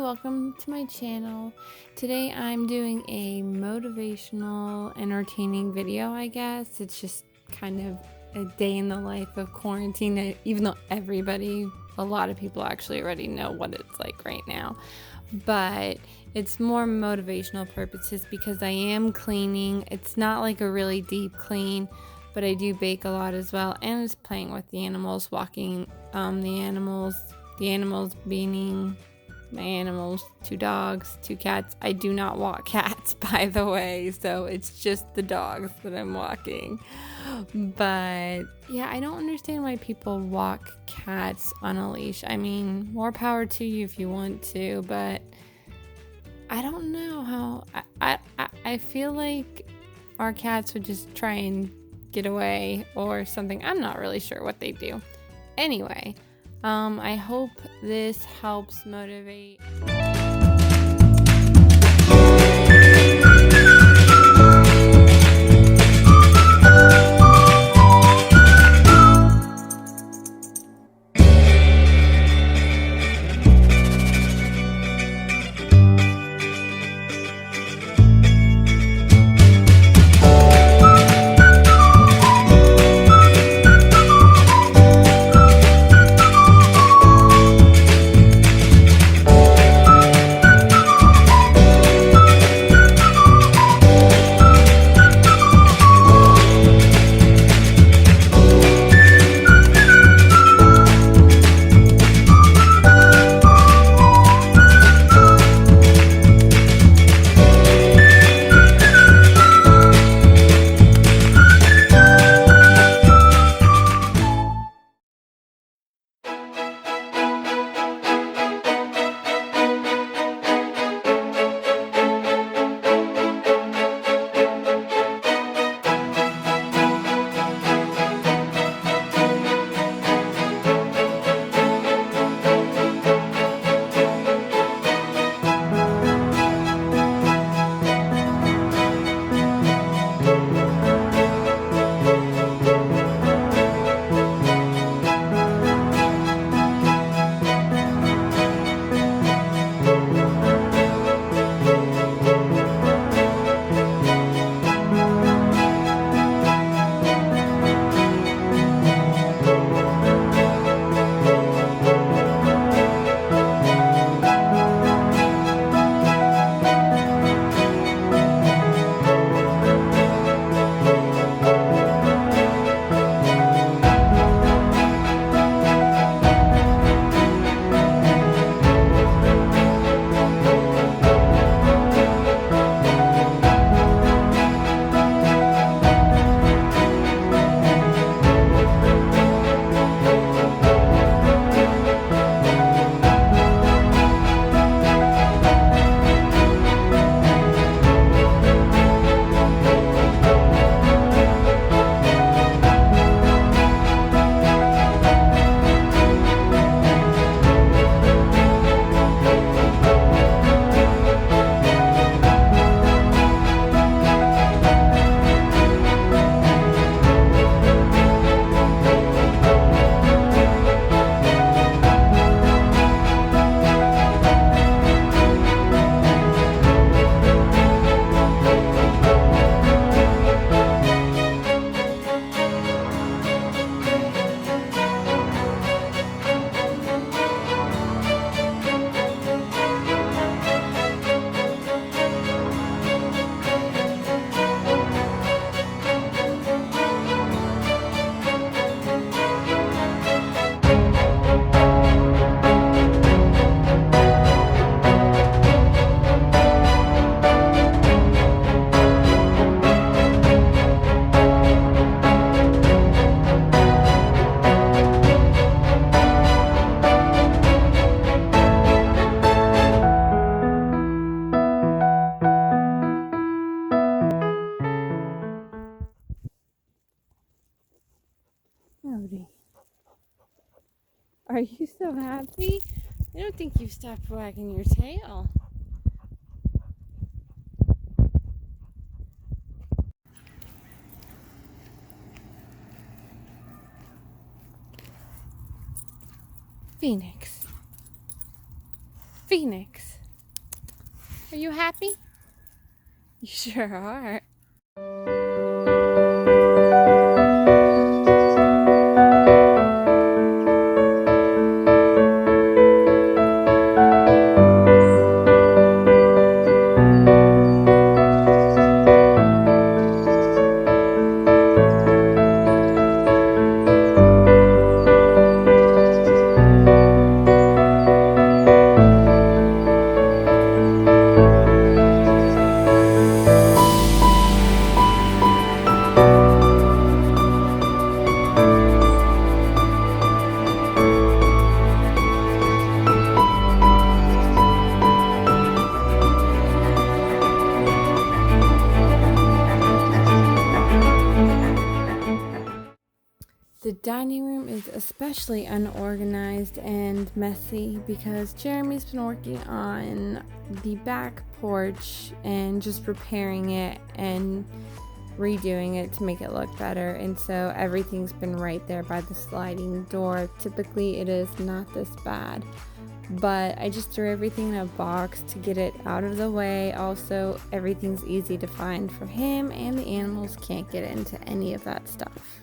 welcome to my channel. Today I'm doing a motivational, entertaining video, I guess. It's just kind of a day in the life of quarantine, even though a lot of people actually already know what it's like right now. But it's more motivational purposes because I am cleaning. It's not like a really deep clean, but I do bake a lot as well, and it's playing with the animals, walking the animals meaning my animals, 2 dogs, 2 cats. I do not walk cats, by the way, so it's just the dogs that I'm walking. But yeah, I don't understand why people walk cats on a leash. I mean, more power to you if you want to, but I don't know how. I feel like our cats would just try and get away or something. I'm not really sure what they do. Anyway, I hope this helps motivate. Howdy. Are you so happy? I don't think you've stopped wagging your tail. Phoenix. Phoenix. Are you happy? You sure are. The dining room is especially unorganized and messy because Jeremy's been working on the back porch and just repairing it and redoing it to make it look better, and so everything's been right there by the sliding door. Typically it is not this bad, but I just threw everything in a box to get it out of the way. Also, everything's easy to find for him, and the animals can't get into any of that stuff.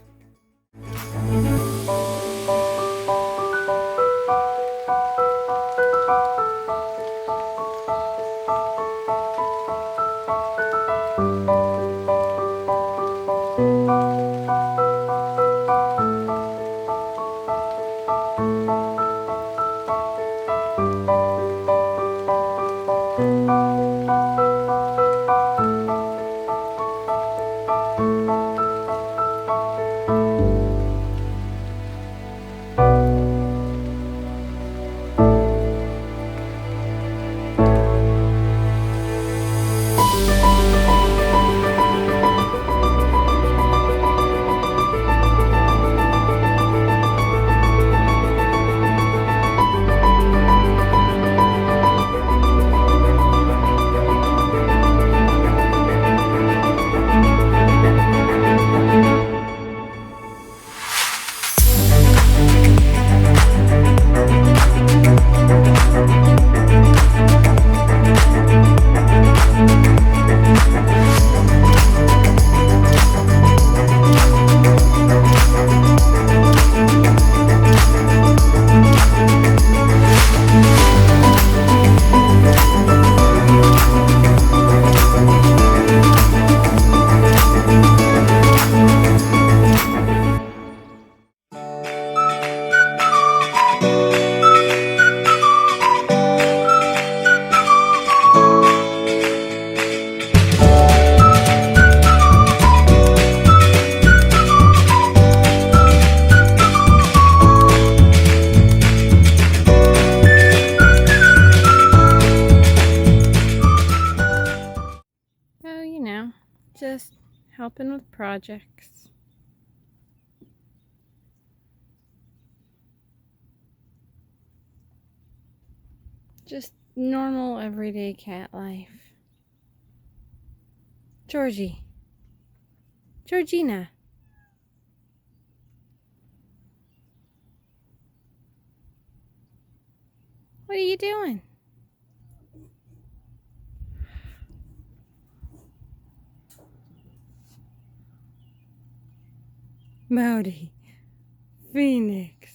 Just helping with projects. Just normal everyday cat life. Georgie. Georgina. What are you doing? Modi, Phoenix,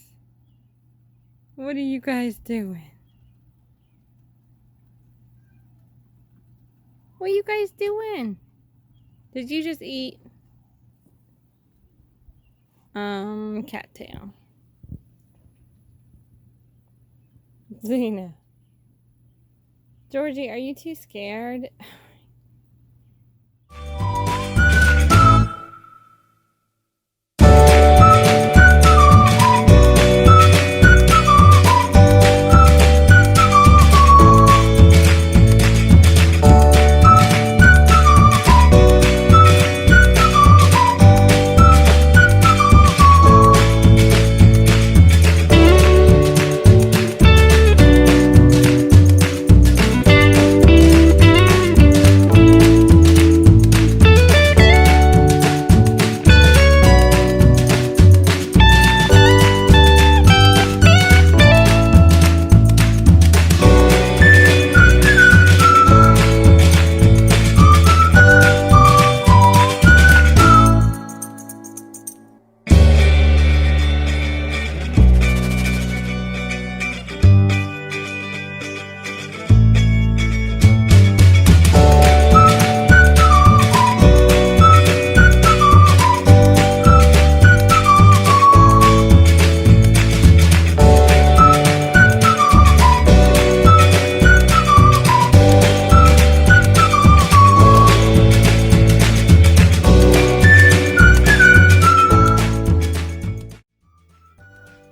what are you guys doing? What are you guys doing? Did you just eat? Cattail. Xena. Georgie, are you too scared?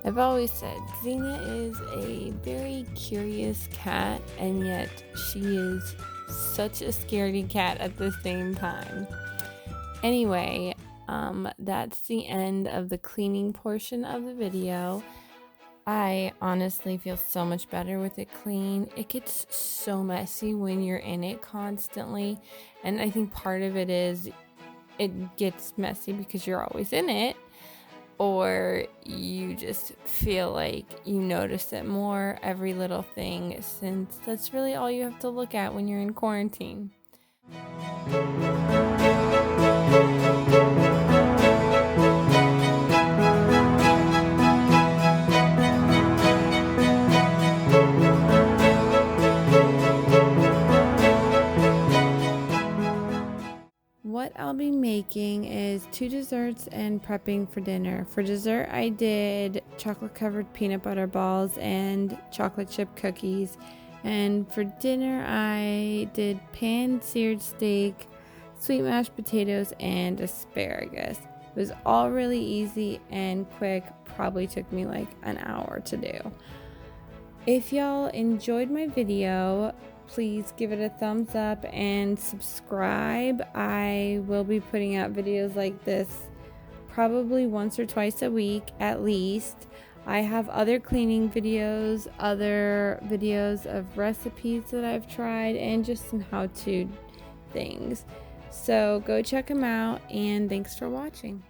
I've always said Xena is a very curious cat, and yet she is such a scaredy cat at the same time. Anyway, that's the end of the cleaning portion of the video. I honestly feel so much better with it clean. It gets so messy when you're in it constantly, and I think part of it is it gets messy because you're always in it, or you just feel like you notice it more, every little thing, since that's really all you have to look at when you're in quarantine. What I'll be making is 2 desserts and prepping for dinner. For dessert, I did chocolate covered peanut butter balls and chocolate chip cookies. And for dinner, I did pan seared steak, sweet mashed potatoes, and asparagus. It was all really easy and quick, probably took me like an hour to do. If y'all enjoyed my video, please give it a thumbs up and subscribe. I will be putting out videos like this probably once or twice a week at least. I have other cleaning videos, other videos of recipes that I've tried, and just some how-to things. So go check them out, and thanks for watching.